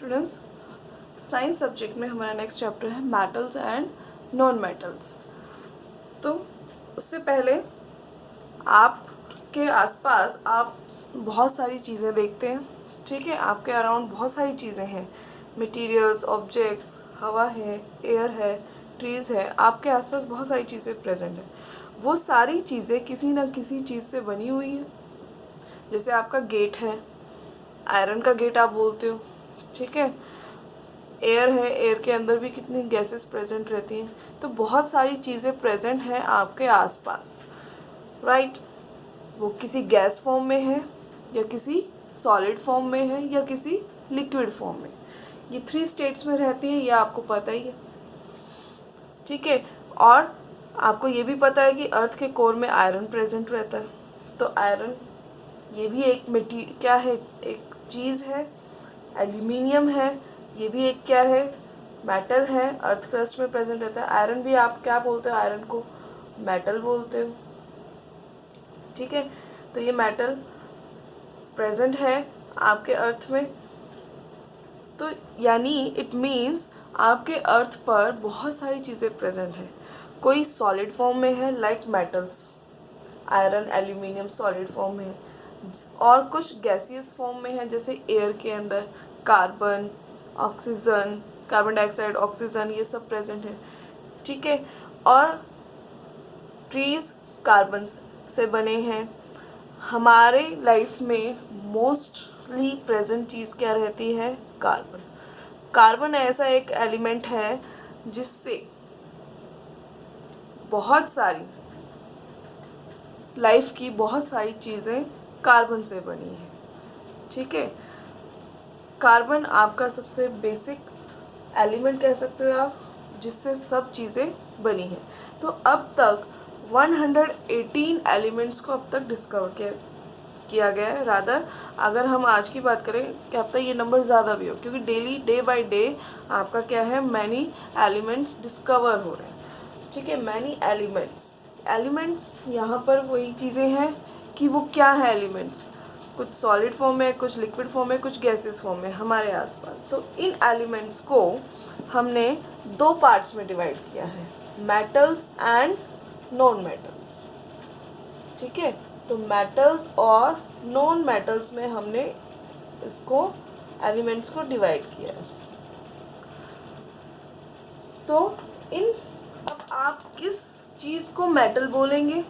Students, science subject में हमारा next chapter है मेटल्स एंड नॉन मेटल्स। तो उससे पहले आपके आसपास आप बहुत सारी चीज़ें देखते हैं, ठीक है। आपके अराउंड बहुत सारी चीज़ें हैं, मटेरियल्स, ऑब्जेक्ट्स, हवा है, एयर है, ट्रीज़ है, आपके आसपास बहुत सारी चीज़ें प्रेजेंट हैं। वो सारी चीज़ें किसी न किसी चीज़ से बनी हुई हैं। जैसे आपका गेट है, आयरन का गेट आप बोलते हो, ठीक है। एयर है, एयर के अंदर भी कितनी गैसेस प्रेजेंट रहती हैं। तो बहुत सारी चीज़ें प्रेजेंट हैं आपके आसपास, राइट। वो किसी गैस फॉर्म में है, या किसी सॉलिड फॉर्म में है, या किसी लिक्विड फॉर्म में। ये 3 स्टेट्स में रहती हैं, ये आपको पता ही है, ठीक है। और आपको ये भी पता है कि अर्थ के कोर में आयरन प्रेजेंट रहता है। तो आयरन ये भी एक क्या है, एक चीज़ है। एल्यूमिनियम है, ये भी एक क्या है, मेटल है, अर्थ क्रस्ट में प्रेजेंट रहता है। आयरन भी आप क्या बोलते हो, आयरन को मेटल बोलते हो, ठीक है। तो ये मेटल प्रेजेंट है आपके अर्थ में। तो यानी इट मीन्स आपके अर्थ पर बहुत सारी चीज़ें प्रेजेंट हैं। कोई सॉलिड फॉर्म में है, like metals, iron, aluminium solid form में है, और कुछ गैसियस फॉर्म में है, जैसे एयर के अंदर carbon, oxygen, carbon dioxide, oxygen, ये सब प्रेजेंट है, ठीक है। और ट्रीज़ कार्बन से बने हैं। हमारे लाइफ में मोस्टली प्रेजेंट चीज़ क्या रहती है, कार्बन। कार्बन ऐसा एक एलिमेंट है जिससे बहुत सारी लाइफ की बहुत सारी चीज़ें कार्बन से बनी हैं, ठीक है। कार्बन आपका सबसे बेसिक एलिमेंट कह सकते हो आप, जिससे सब चीज़ें बनी हैं। तो अब तक 118 एलिमेंट्स को अब तक डिस्कवर किया गया है। रादर अगर हम आज की बात करें, क्या पता ये नंबर ज़्यादा भी हो, क्योंकि डेली डे बाय डे आपका क्या है, मैनी एलिमेंट्स डिस्कवर हो रहे हैं, ठीक है। मैनी एलिमेंट्स यहाँ पर वही चीज़ें हैं कि वो क्या है एलिमेंट्स, कुछ सॉलिड फॉर्म में, कुछ लिक्विड फॉर्म में, कुछ गैसेस फॉर्म में हमारे आसपास। तो इन एलिमेंट्स को हमने 2 पार्ट्स में डिवाइड किया है, मेटल्स एंड नॉन मेटल्स, ठीक है। तो मेटल्स और नॉन मेटल्स में हमने इसको एलिमेंट्स को डिवाइड किया है। तो अब आप किस चीज़ को मेटल बोलेंगे,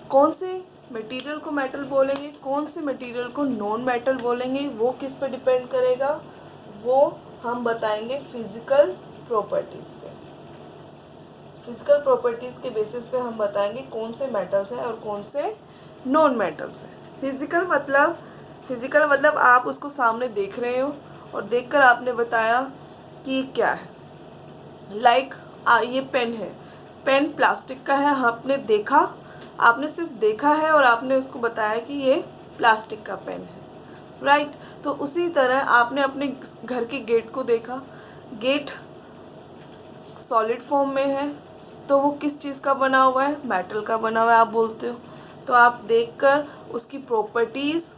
कौन से मटेरियल को मेटल बोलेंगे, कौन से मटेरियल को नॉन मेटल बोलेंगे, वो किस पे डिपेंड करेगा, वो हम बताएंगे फिजिकल प्रॉपर्टीज़ पे। फिजिकल प्रॉपर्टीज़ के बेसिस पे हम बताएंगे कौन से मेटल्स हैं और कौन से नॉन मेटल्स हैं। फिजिकल मतलब आप उसको सामने देख रहे हो और देखकर आपने बताया कि ये क्या है। लाइक ये पेन है, पेन प्लास्टिक का है, आपने देखा, आपने सिर्फ देखा है और आपने उसको बताया कि ये प्लास्टिक का पेन है, राइट। तो उसी तरह आपने अपने घर के गेट को देखा, गेट सॉलिड फॉर्म में है, तो वो किस चीज़ का बना हुआ है, मेटल का बना हुआ है आप बोलते हो। तो आप देखकर उसकी प्रॉपर्टीज़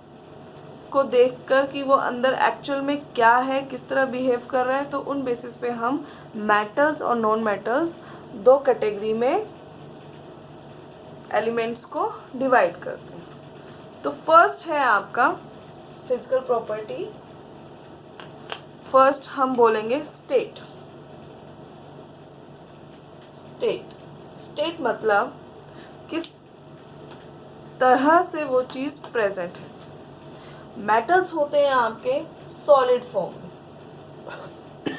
को देखकर कि वो अंदर एक्चुअल में क्या है, किस तरह बिहेव कर रहा है, तो उन बेसिस पे हम मेटल्स और नॉन मेटल्स 2 कैटेगरी में एलिमेंट्स को डिवाइड करते हैं। तो फर्स्ट है आपका फिजिकल प्रॉपर्टी। फर्स्ट हम बोलेंगे स्टेट। स्टेट मतलब किस तरह से वो चीज़ प्रेजेंट है। मेटल्स होते हैं आपके सॉलिड फॉर्म में।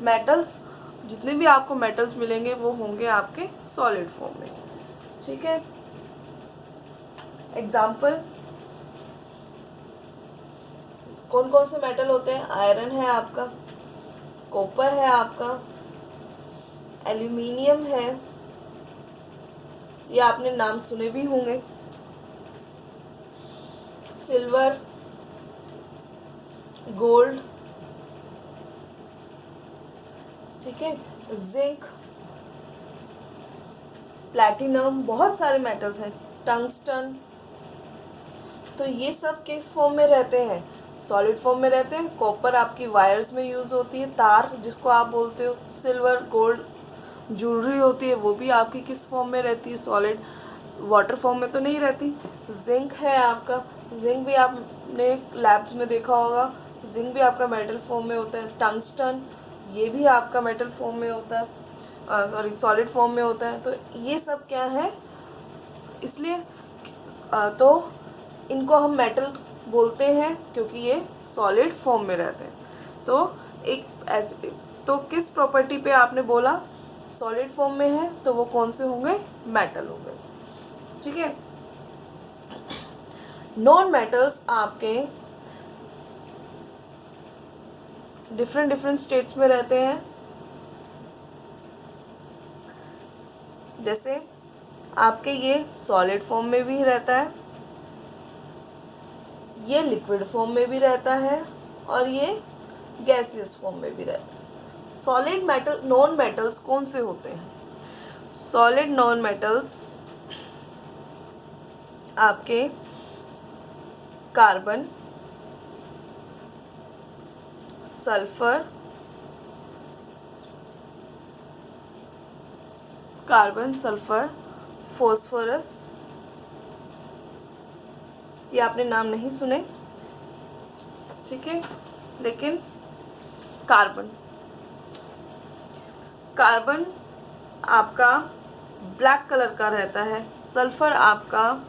मेटल्स, जितने भी आपको मेटल्स मिलेंगे वो होंगे आपके सॉलिड फॉर्म में, ठीक है। एग्जाम्पल, कौन कौन से मेटल होते हैं, आयरन है आपका, कॉपर है आपका, एल्यूमिनियम है, ये आपने नाम सुने भी होंगे, सिल्वर, गोल्ड, ठीक है, जिंक, प्लैटिनम, बहुत सारे मेटल्स हैं, टंगस्टन। तो ये सब किस फॉर्म में रहते हैं, सॉलिड फॉर्म में रहते हैं। कॉपर आपकी वायर्स में यूज़ होती है, तार जिसको आप बोलते हो। सिल्वर, गोल्ड ज्वेलरी होती है, वो भी आपकी किस फॉर्म में रहती है? सॉलिड। वाटर फॉर्म में तो नहीं रहती। जिंक है आपका, जिंक भी आपने लैब्स में देखा होगा, जिंक भी आपका मेटल फॉर्म में होता है। टंगस्टन, ये भी आपका मेटल फॉर्म में होता है, सॉलिड फॉर्म में होता है। तो ये सब क्या है, इसलिए तो इनको हम मेटल बोलते हैं क्योंकि ये सॉलिड फॉर्म में रहते हैं। तो एक ऐसे, तो किस प्रॉपर्टी पे आपने बोला सॉलिड फॉर्म में है, तो वो कौन से होंगे? मेटल होंगे। ठीक है। नॉन मेटल्स आपके डिफरेंट डिफरेंट स्टेट्स में रहते हैं। जैसे आपके ये सॉलिड फॉर्म में भी रहता है, ये लिक्विड फॉर्म में भी रहता है, और ये गैसियस फॉर्म में भी रहता है। सॉलिड मेटल, नॉन मेटल्स कौन से होते हैं? सॉलिड नॉन मेटल्स आपके कार्बन, सल्फर, फॉस्फोरस, ये आपने नाम नहीं सुने, ठीक है, लेकिन कार्बन आपका ब्लैक कलर का रहता है, सल्फर आपका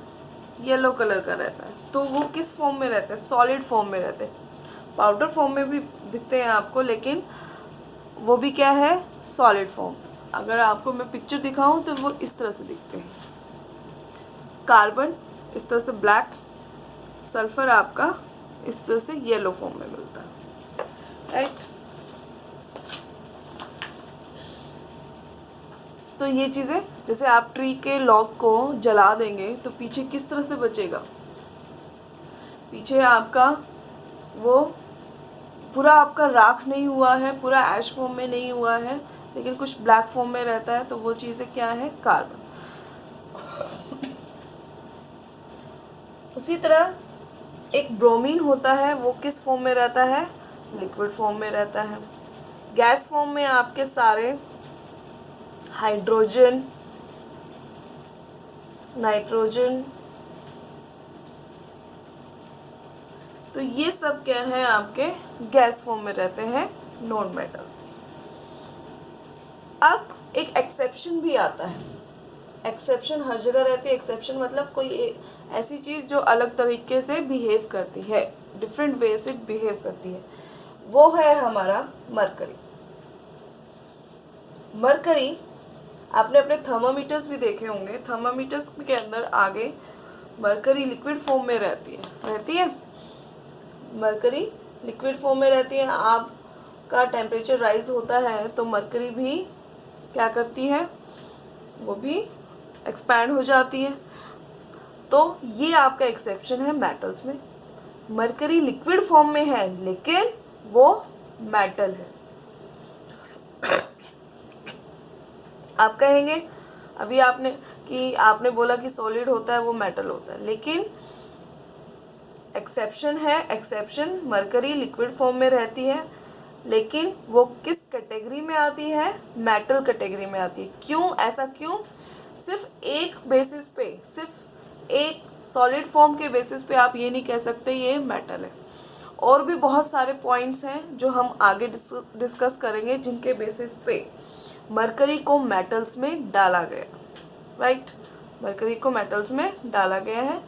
येलो कलर का रहता है। तो वो किस फॉर्म में रहते हैं? सॉलिड फॉर्म में रहते हैं। पाउडर फॉर्म में भी दिखते हैं आपको, लेकिन वो भी क्या है? Solid form. अगर आपको मैं पिक्चर दिखाऊं तो वो इस तरह से दिखते हैं। कार्बन इस तरह से ब्लैक, सल्फर आपका इस तरह से येलो फॉर्म में मिलता है, राइट। तो ये चीज़ें, जैसे आप ट्री के लॉग को जला देंगे तो पीछे किस तरह से बचेगा? पीछे आपका वो पूरा आपका राख नहीं हुआ है, पूरा ऐश फॉर्म में नहीं हुआ है, लेकिन कुछ ब्लैक फॉर्म में रहता है। तो वो चीज़ें क्या है? कार्बन। उसी तरह एक ब्रोमीन होता है, वो किस फॉर्म में रहता है? लिक्विड फॉर्म में रहता है। गैस फॉर्म में आपके सारे हाइड्रोजन, नाइट्रोजन, तो ये सब क्या है? आपके गैस फॉर्म में रहते हैं, नॉन मेटल्स। अब एक एक्सेप्शन भी आता है। एक्सेप्शन हर जगह रहती है। एक्सेप्शन मतलब कोई ऐसी चीज़ जो अलग तरीके से बिहेव करती है, डिफरेंट वे से बिहेव करती है, वो है हमारा मरकरी। मरकरी, आपने अपने थर्मामीटर्स भी देखे होंगे, थर्मामीटर्स के अंदर आगे मरकरी लिक्विड फॉर्म में रहती है। मरकरी लिक्विड फॉर्म में रहती है। आपका टेम्परेचर राइज होता है तो मरकरी भी क्या करती है? वो भी एक्सपैंड हो जाती है। तो ये आपका एक्सेप्शन है मेटल्स में। मरकरी लिक्विड फॉर्म में है लेकिन वो मेटल है। आप कहेंगे अभी आपने बोला कि सॉलिड होता है वो मेटल होता है, लेकिन एक्सेप्शन है। एक्सेप्शन, मरकरी लिक्विड फॉर्म में रहती है, लेकिन वो किस कैटेगरी में आती है? मेटल कैटेगरी में आती है। क्यों? ऐसा क्यों? सिर्फ एक बेसिस पे, सिर्फ एक सॉलिड फॉर्म के बेसिस पे आप ये नहीं कह सकते ये मेटल है। और भी बहुत सारे पॉइंट्स हैं जो हम आगे डिस्कस करेंगे, जिनके बेसिस पे मरकरी को मेटल्स में डाला गया, राइट। मरकरी को मेटल्स में डाला गया है।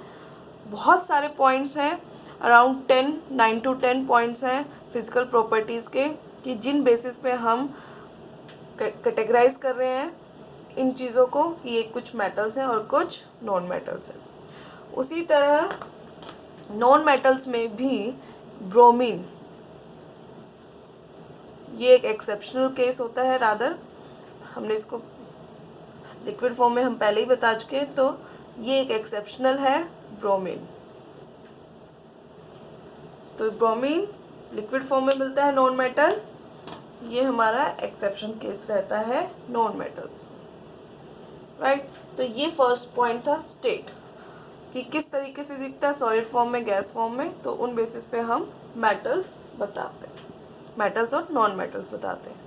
बहुत सारे पॉइंट्स हैं, अराउंड 9 to 10 पॉइंट्स हैं फिजिकल प्रॉपर्टीज़ के, कि जिन बेसिस पे हम कैटेगराइज कर रहे हैं इन चीज़ों को, कि ये कुछ मेटल्स हैं और कुछ नॉन मेटल्स हैं। उसी तरह नॉन मेटल्स में भी ब्रोमीन, ये एक एक्सेप्शनल केस होता है। रादर हमने इसको लिक्विड फॉर्म में हम पहले ही बता चुके हैं, तो ये एक एक्सेप्शनल है ब्रोमीन। तो ब्रोमीन लिक्विड फॉर्म में मिलता है, नॉन मेटल। ये हमारा एक्सेप्शन केस रहता है नॉन मेटल्स, राइट। तो ये फर्स्ट पॉइंट था, स्टेट, कि किस तरीके से दिखता है सॉलिड फॉर्म में, गैस फॉर्म में। तो उन बेसिस पे हम मेटल्स बताते हैं, मेटल्स और नॉन मेटल्स बताते हैं,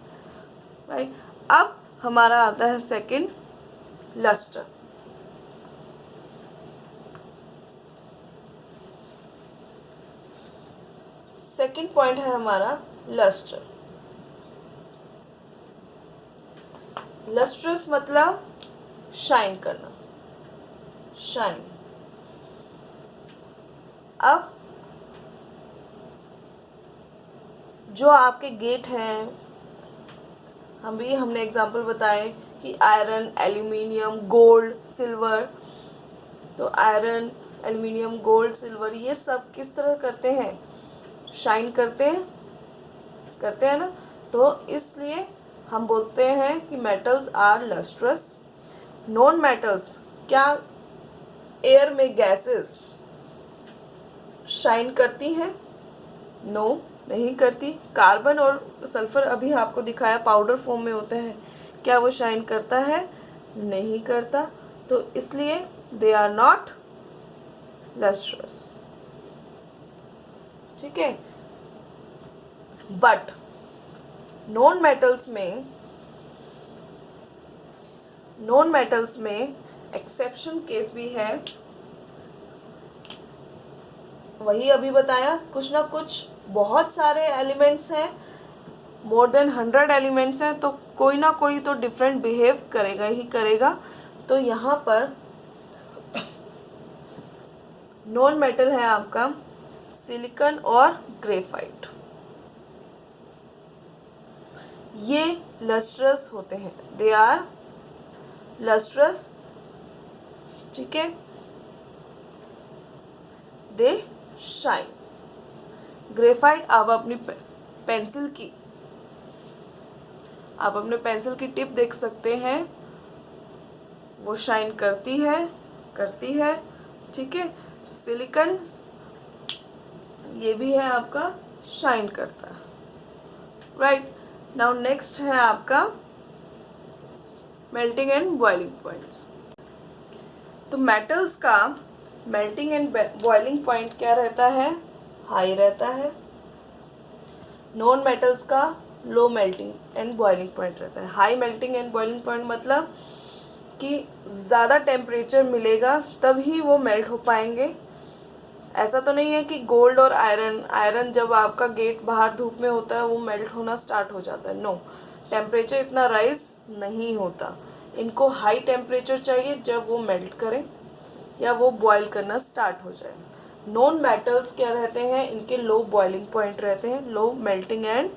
राइट। अब हमारा आता है सेकंड, लस्टर। सेकंड पॉइंट है हमारा लस्टर। लस्ट्रस मतलब शाइन करना, शाइन। अब जो आपके गेट हैं, हमने एग्जांपल बताए कि आयरन, एल्यूमिनियम, गोल्ड, सिल्वर। तो आयरन, एल्यूमिनियम, गोल्ड, सिल्वर ये सब किस तरह करते हैं, शाइन करते हैं ना। तो इसलिए हम बोलते हैं कि metals are lustrous. Non metals, क्या एयर में गैसेस शाइन करती हैं? नो, नहीं करती। कार्बन और सल्फर अभी आपको दिखाया पाउडर फॉर्म में होते हैं, क्या वो शाइन करता है? नहीं करता। तो इसलिए दे आर नॉट लस्ट्रस, ठीक है। बट नॉन मेटल्स में एक्सेप्शन केस भी है। वही अभी बताया, कुछ ना कुछ बहुत सारे एलिमेंट्स हैं, मोर देन 100 एलिमेंट्स हैं, तो कोई ना कोई तो डिफरेंट बिहेव करेगा ही करेगा। तो यहाँ पर नॉन मेटल है आपका सिलिकॉन और ग्रेफाइट, ये लस्ट्रस होते हैं, दे आर लस्ट्रस, ठीक है, दे शाइन। ग्रेफाइट आप अपने पेंसिल की टिप देख सकते हैं, वो शाइन करती है, ठीक है। सिलिकॉन ये भी है आपका, शाइन करता है, राइट। नाउ नेक्स्ट है आपका मेल्टिंग एंड बॉइलिंग पॉइंट्स। तो मेटल्स का मेल्टिंग एंड बॉइलिंग पॉइंट क्या रहता है? हाई रहता है। नॉन मेटल्स का low melting and boiling point रहता है। High melting and boiling point मतलब कि ज़्यादा टेम्परेचर मिलेगा तभी वो मेल्ट हो पाएंगे। ऐसा तो नहीं है कि गोल्ड और आयरन जब आपका गेट बाहर धूप में होता है वो मेल्ट होना स्टार्ट हो जाता है। नो, टेम्परेचर इतना राइज नहीं होता। इनको हाई टेम्परेचर चाहिए जब वो मेल्ट करें या वो बॉयल करना स्टार्ट हो जाए। नॉन मेटल्स क्या रहते हैं, इनके लो बॉइलिंग पॉइंट रहते हैं, low melting and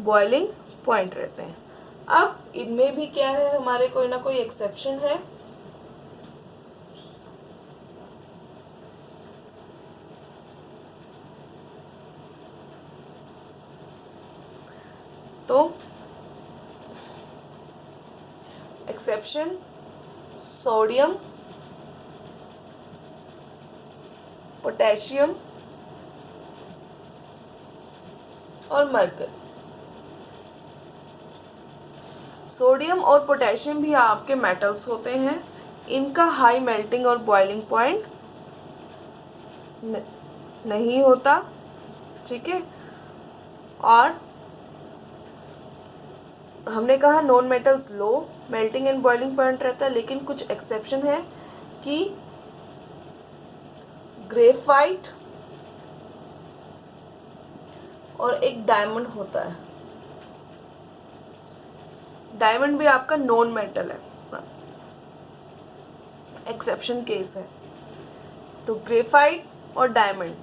boiling point रहते हैं। अब इनमें भी क्या है, हमारे कोई ना कोई एक्सेप्शन है। तो एक्सेप्शन सोडियम, पोटेशियम और मरकरी। सोडियम और पोटेशियम भी आपके मेटल्स होते हैं, इनका हाई मेल्टिंग और बॉइलिंग पॉइंट नहीं होता, ठीक है। और हमने कहा non metals low melting and boiling point रहता है, लेकिन कुछ एक्सेप्शन है कि ग्रेफाइट और एक डायमंड होता है। डायमंड भी आपका नॉन मेटल है, एक्सेप्शन केस है। तो ग्रेफाइट और डायमंड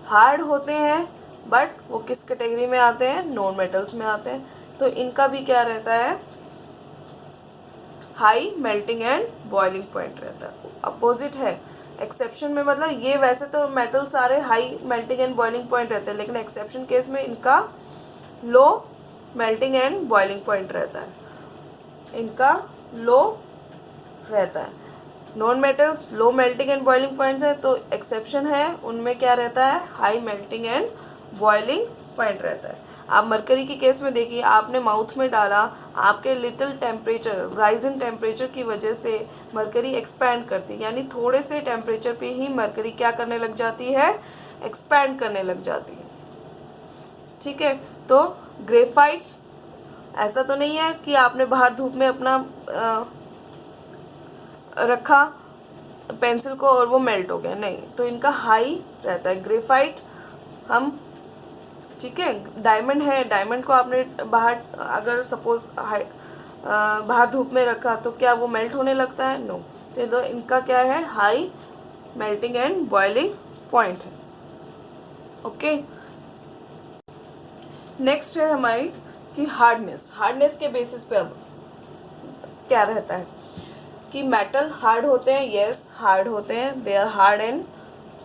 हार्ड होते हैं, बट वो किस कैटेगरी में आते हैं? नॉन मेटल्स में आते हैं। तो इनका भी क्या रहता है? High melting and boiling point रहता है। अपोजिट है एक्सेप्शन में, मतलब ये वैसे तो मेटल सारे high melting and boiling point रहते हैं, लेकिन एक्सेप्शन केस में इनका low melting and boiling point रहता है, इनका लो रहता है। Non metals low melting and boiling points है, तो एक्सेप्शन है उनमें क्या रहता है? High melting and boiling point रहता है। आप मरकरी के केस में देखिए, आपने माउथ में डाला, आपके little temperature rise in temperature की वजह से मरकरी एक्सपैंड करती है, यानी थोड़े से टेम्परेचर पे ही मरकरी क्या करने लग जाती है? एक्सपैंड करने लग जाती है। ठीक है। तो ग्रेफाइट ऐसा तो नहीं है कि आपने बाहर धूप में अपना रखा पेंसिल को और वो मेल्ट हो गया, नहीं, तो इनका हाई रहता है ग्रेफाइट। हम ठीक है, डायमंड है, डायमंड को आपने बाहर अगर सपोज बाहर धूप में रखा तो क्या वो मेल्ट होने लगता है? नो। तो इनका क्या है, high melting and boiling point है। ओके, नेक्स्ट है हमारी कि हार्डनेस। हार्डनेस के बेसिस पे अब क्या रहता है कि मेटल हार्ड होते हैं, यस हार्ड होते हैं, they are hard and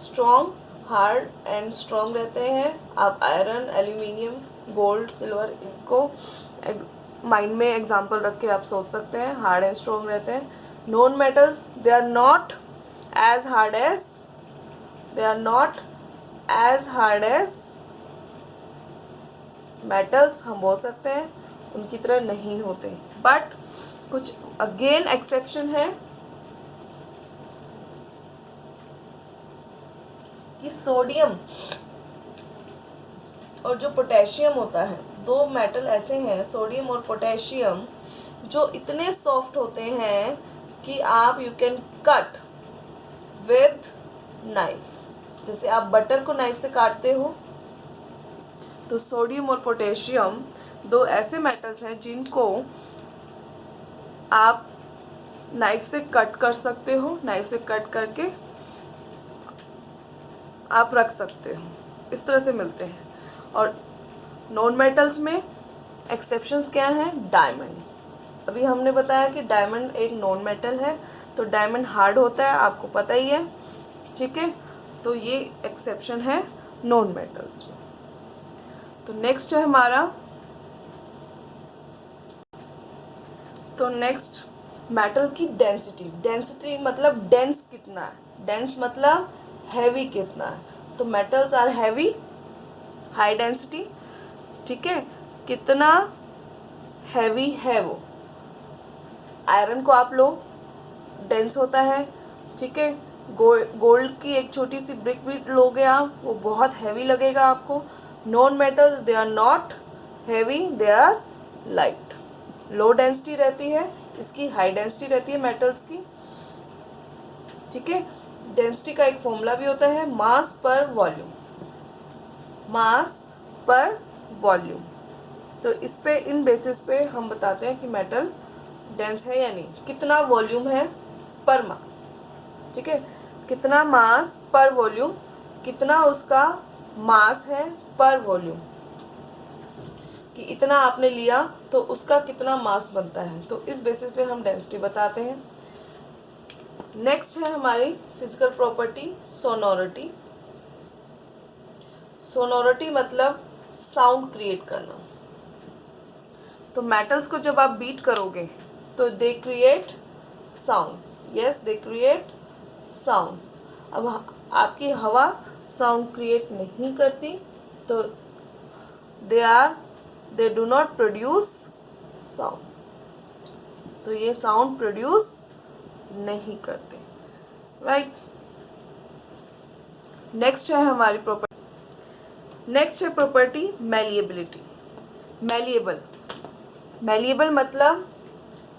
strong, hard and strong रहते हैं। आप आयरन, एल्यूमिनियम, गोल्ड, सिल्वर, इनको माइंड में एग्जांपल रख के आप सोच सकते हैं, हार्ड एंड स्ट्रॉन्ग रहते हैं। Non metals, they are not as hard as, they are not as hard as metals, हम बोल सकते हैं उनकी तरह नहीं होते, बट कुछ अगेन एक्सेप्शन है कि सोडियम और जो पोटेशियम होता है, दो मेटल ऐसे हैं सोडियम और पोटेशियम जो इतने सॉफ्ट होते हैं कि आप you can cut with knife. जैसे आप बटर को नाइफ से काटते हो, तो सोडियम और पोटेशियम दो ऐसे मेटल्स हैं जिनको आप नाइफ से कट कर सकते हो, नाइफ से कट करके आप रख सकते हो, इस तरह से मिलते हैं। और नॉन मेटल्स में एक्सेप्शंस क्या हैं? डायमंड। अभी हमने बताया कि डायमंड एक नॉन मेटल है, तो डायमंड हार्ड होता है, आपको पता ही है, ठीक है। तो ये एक्सेप्शन है नॉन मेटल्स में। तो नेक्स्ट है हमारा, तो नेक्स्ट मेटल की डेंसिटी। डेंसिटी मतलब डेंस कितना है, डेंस मतलब हैवी कितना है। तो metals are heavy, high density, ठीक है। कितना हैवी है वो, आयरन को आप लो, डेंस होता है, ठीक है। गोल्ड की एक छोटी सी ब्रिक भी लोगे आप, वो बहुत हैवी लगेगा आपको। Non metals, they are not heavy, they are light, low density रहती है, इसकी हाई डेंसिटी रहती है मेटल्स की, ठीक है। डेंसिटी का एक फॉर्मूला भी होता है, मास पर वॉल्यूम, मास पर वॉल्यूम। तो इस पे, इन बेसिस पे हम बताते हैं कि मेटल डेंस है या नहीं। कितना वॉल्यूम है पर मास, ठीक है, कितना मास पर वॉल्यूम, कितना उसका मास है पर वॉल्यूम, कि इतना आपने लिया तो उसका कितना मास बनता है, तो इस बेसिस पे हम डेंसिटी बताते हैं। नेक्स्ट है हमारी फिजिकल प्रॉपर्टी, सोनोरिटी। सोनोरिटी मतलब साउंड क्रिएट करना। तो मेटल्स को जब आप बीट करोगे तो they create sound, yes they create sound. अब आपकी हवा साउंड क्रिएट नहीं करती, तो they do not produce sound, तो ये साउंड प्रोड्यूस नहीं करते, राइट। नेक्स्ट है हमारी प्रॉपर्टी, नेक्स्ट है प्रॉपर्टी मैलिएबिलिटी। मैलिएबल, मैलिएबल मतलब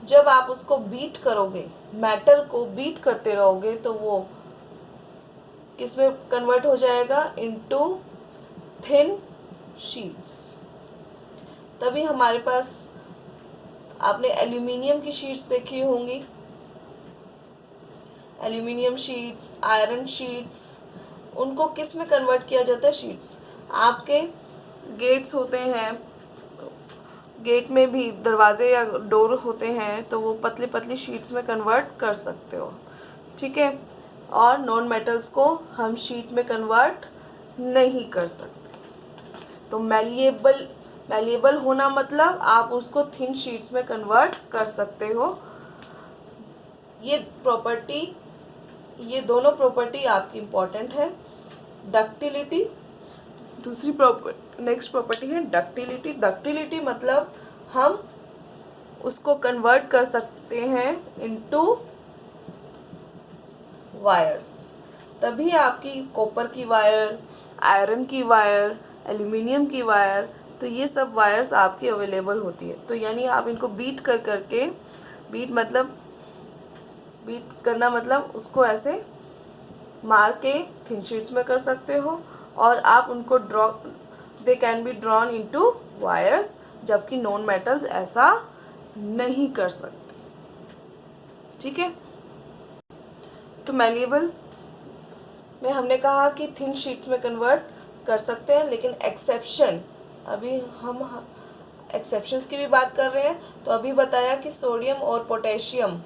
जब आप उसको बीट करोगे, मेटल को बीट करते रहोगे, तो वो किस में कन्वर्ट हो जाएगा? Into thin sheets. तभी हमारे पास, आपने एल्यूमिनियम की शीट्स देखी होंगी, एल्यूमिनियम शीट्स, आयरन शीट्स, उनको किस में कन्वर्ट किया जाता है? शीट्स। आपके गेट्स होते हैं, गेट में भी दरवाजे या डोर होते हैं, तो वो पतली पतली शीट्स में कन्वर्ट कर सकते हो, ठीक है। और नॉन मेटल्स को हम शीट में कन्वर्ट नहीं कर सकते। तो मैलिएबल, मैलिएबल होना मतलब आप उसको थिन शीट्स में कन्वर्ट कर सकते हो। ये प्रॉपर्टी, ये दोनों प्रॉपर्टी आपकी इम्पोर्टेंट है। डक्टिलिटी, दूसरी नेक्स्ट प्रॉपर्टी है डक्टिलिटी। डक्टिलिटी मतलब हम उसको कन्वर्ट कर सकते हैं इनटू वायर्स। तभी आपकी कॉपर की वायर, आयरन की वायर, एल्यूमिनियम की वायर, तो ये सब वायर्स आपकी अवेलेबल होती है। तो यानी आप इनको बीट कर करके, बीट करना मतलब उसको ऐसे मार के थिन शीट्स में कर सकते हो, और आप उनको they can be drawn into wires, जबकि नॉन मेटल्स ऐसा नहीं कर सकते। ठीक है, तो मैलिएबल में हमने कहा कि थिन शीट्स में कन्वर्ट कर सकते हैं, लेकिन एक्सेप्शन, अभी हम एक्सेप्शंस की भी बात कर रहे हैं। तो अभी बताया कि सोडियम और पोटेशियम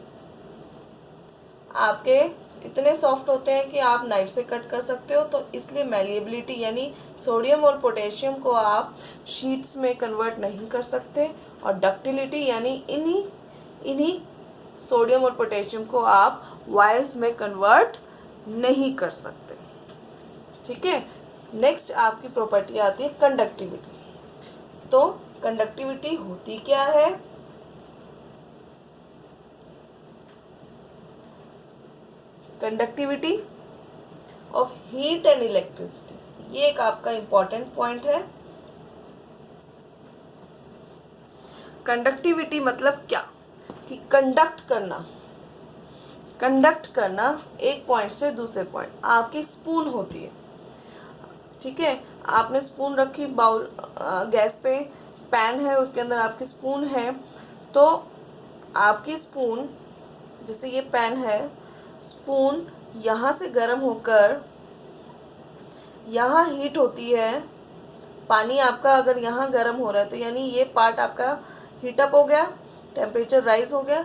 आपके इतने सॉफ्ट होते हैं कि आप नाइफ से कट कर सकते हो, तो इसलिए मैलिएबिलिटी यानी सोडियम और पोटेशियम को आप शीट्स में कन्वर्ट नहीं कर सकते, और डक्टिलिटी यानी इन्हीं सोडियम और पोटेशियम को आप वायर्स में कन्वर्ट नहीं कर सकते। ठीक है, नेक्स्ट आपकी प्रॉपर्टी आती है कंडक्टिविटी। तो कंडक्टिविटी होती क्या है? Conductivity of heat and electricity, ये एक आपका इंपॉर्टेंट पॉइंट है। कंडक्टिविटी मतलब क्या कि कंडक्ट करना एक पॉइंट से दूसरे पॉइंट। आपकी स्पून होती है, ठीक है, आपने स्पून रखी बाउल गैस पे, पैन है, उसके अंदर आपकी स्पून है। तो आपकी स्पून, जैसे ये पैन है, स्पून यहाँ से गर्म होकर यहाँ हीट होती है। पानी आपका अगर यहाँ गर्म हो रहा है तो यानी ये पार्ट आपका हीटअप हो गया, टेम्परेचर राइज हो गया,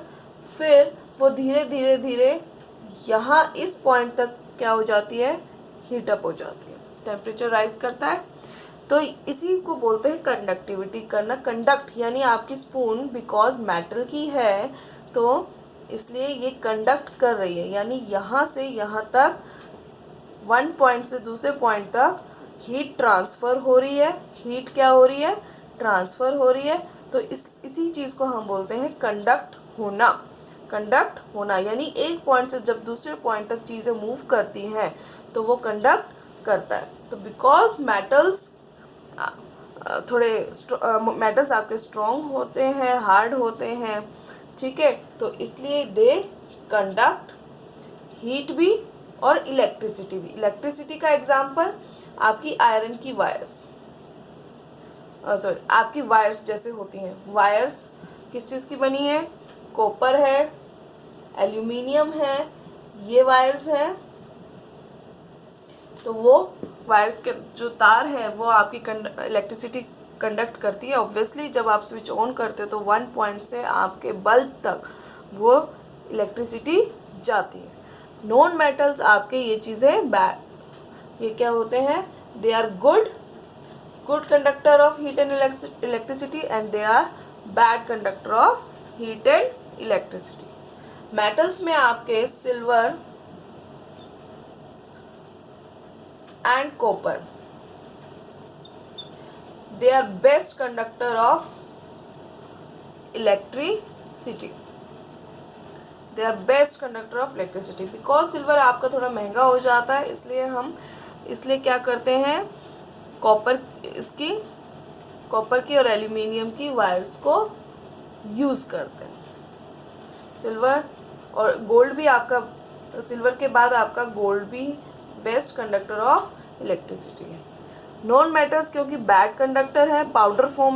फिर वो धीरे धीरे धीरे यहाँ इस पॉइंट तक क्या हो जाती है, हीटअप हो जाती है, टेम्परेचर राइज करता है। तो इसी को बोलते हैं कंडक्टिविटी करना। कंडक्ट यानी आपकी स्पून बिकॉज मेटल की है तो इसलिए ये कंडक्ट कर रही है, यानी यहाँ से यहाँ तक वन पॉइंट से दूसरे पॉइंट तक हीट ट्रांसफ़र हो रही है। हीट क्या हो रही है, ट्रांसफ़र हो रही है। तो इसी चीज़ को हम बोलते हैं कंडक्ट होना। कंडक्ट होना यानी एक पॉइंट से जब दूसरे पॉइंट तक चीज़ें मूव करती हैं तो वो कंडक्ट करता है। तो बिकॉज मेटल्स मेटल्स आपके स्ट्रॉन्ग होते हैं, हार्ड होते हैं, ठीक है, तो इसलिए दे कंडक्ट हीट भी और इलेक्ट्रिसिटी भी। इलेक्ट्रिसिटी का एग्जांपल आपकी आयरन की वायर्स, आपकी वायर्स जैसे होती हैं। वायर्स किस चीज़ की बनी है, कॉपर है, एल्यूमिनियम है, ये वायर्स हैं। तो वो वायर्स के जो तार है वो आपकी इलेक्ट्रिसिटी कंडक्ट करती है। ऑब्वियसली जब आप स्विच ऑन करते हो तो वन पॉइंट से आपके बल्ब तक वो इलेक्ट्रिसिटी जाती है। नॉन मेटल्स आपके ये चीज़ें ये क्या होते हैं, they are good conductor of heat and electricity and they are bad conductor of heat and electricity. Metals में आपके silver and copper, they are best conductor of electricity, they are best conductor of electricity because silver आपका थोड़ा महंगा हो जाता है, इसलिए क्या करते हैं, कॉपर की और एल्यूमिनियम की वायर्स को यूज़ करते हैं। सिल्वर और गोल्ड भी आपका, सिल्वर के बाद आपका गोल्ड भी बेस्ट कंडक्टर ऑफ इलेक्ट्रिसिटी है। नॉन मेटल्स क्योंकि बैड कंडक्टर है, पाउडर फॉर्म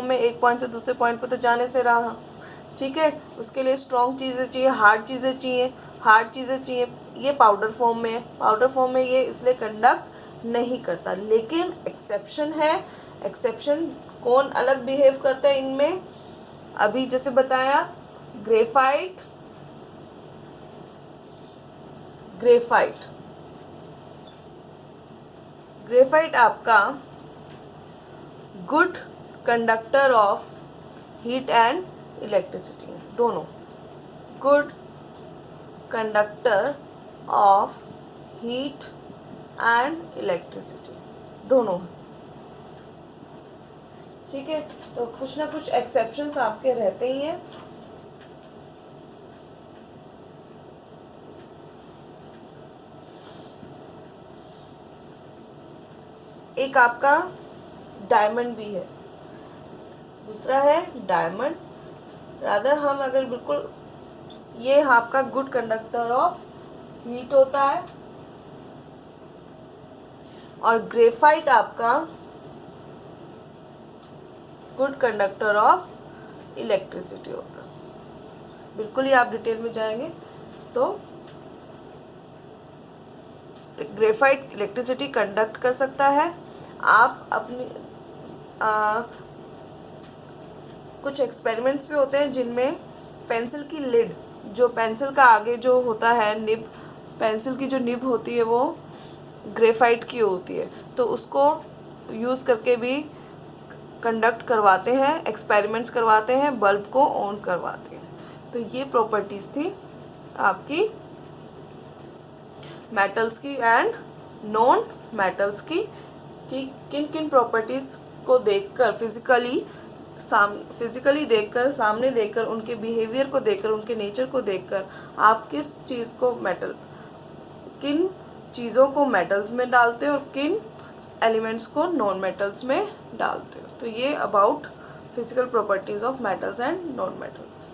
में एक पॉइंट से दूसरे पॉइंट पर तो जाने से रहा, ठीक है, उसके लिए स्ट्रॉन्ग चीज़ें चाहिए, हार्ड चीज़ें चाहिए। ये पाउडर फॉर्म में ये इसलिए कंडक्ट नहीं करता। लेकिन एक्सेप्शन है, एक्सेप्शन कौन अलग बिहेव करता है इनमें, अभी जैसे बताया ग्रेफाइट आपका good conductor of heat and electricity है, दोनों good conductor of heat and electricity दोनों हैं, ठीक है। तो कुछ ना कुछ एक्सेप्शंस आपके रहते ही हैं। एक आपका डायमंड भी है, दूसरा है डायमंड। रादर हम अगर बिल्कुल, ये आपका गुड कंडक्टर ऑफ हीट होता है, और ग्रेफाइट आपका गुड कंडक्टर ऑफ इलेक्ट्रिसिटी होता है। बिल्कुल ही आप डिटेल में जाएंगे तो ग्रेफाइट इलेक्ट्रिसिटी कंडक्ट कर सकता है। आप अपनी कुछ एक्सपेरिमेंट्स भी होते हैं जिनमें पेंसिल की लिड, जो पेंसिल का आगे जो होता है निब, पेंसिल की जो निब होती है वो ग्रेफाइट की होती है, तो उसको यूज़ करके भी कंडक्ट करवाते हैं, एक्सपेरिमेंट्स करवाते हैं, बल्ब को ऑन करवाते हैं। तो ये प्रॉपर्टीज़ थी आपकी मेटल्स की एंड नॉन मेटल्स की, कि किन किन प्रॉपर्टीज़ को देखकर फिजिकली देखकर, सामने देखकर, उनके बिहेवियर को देखकर, उनके नेचर को देखकर आप किस चीज़ को किन चीज़ों को मेटल्स में डालते हो और किन एलिमेंट्स को नॉन मेटल्स में डालते हो। तो ये about physical properties of metals and non metals.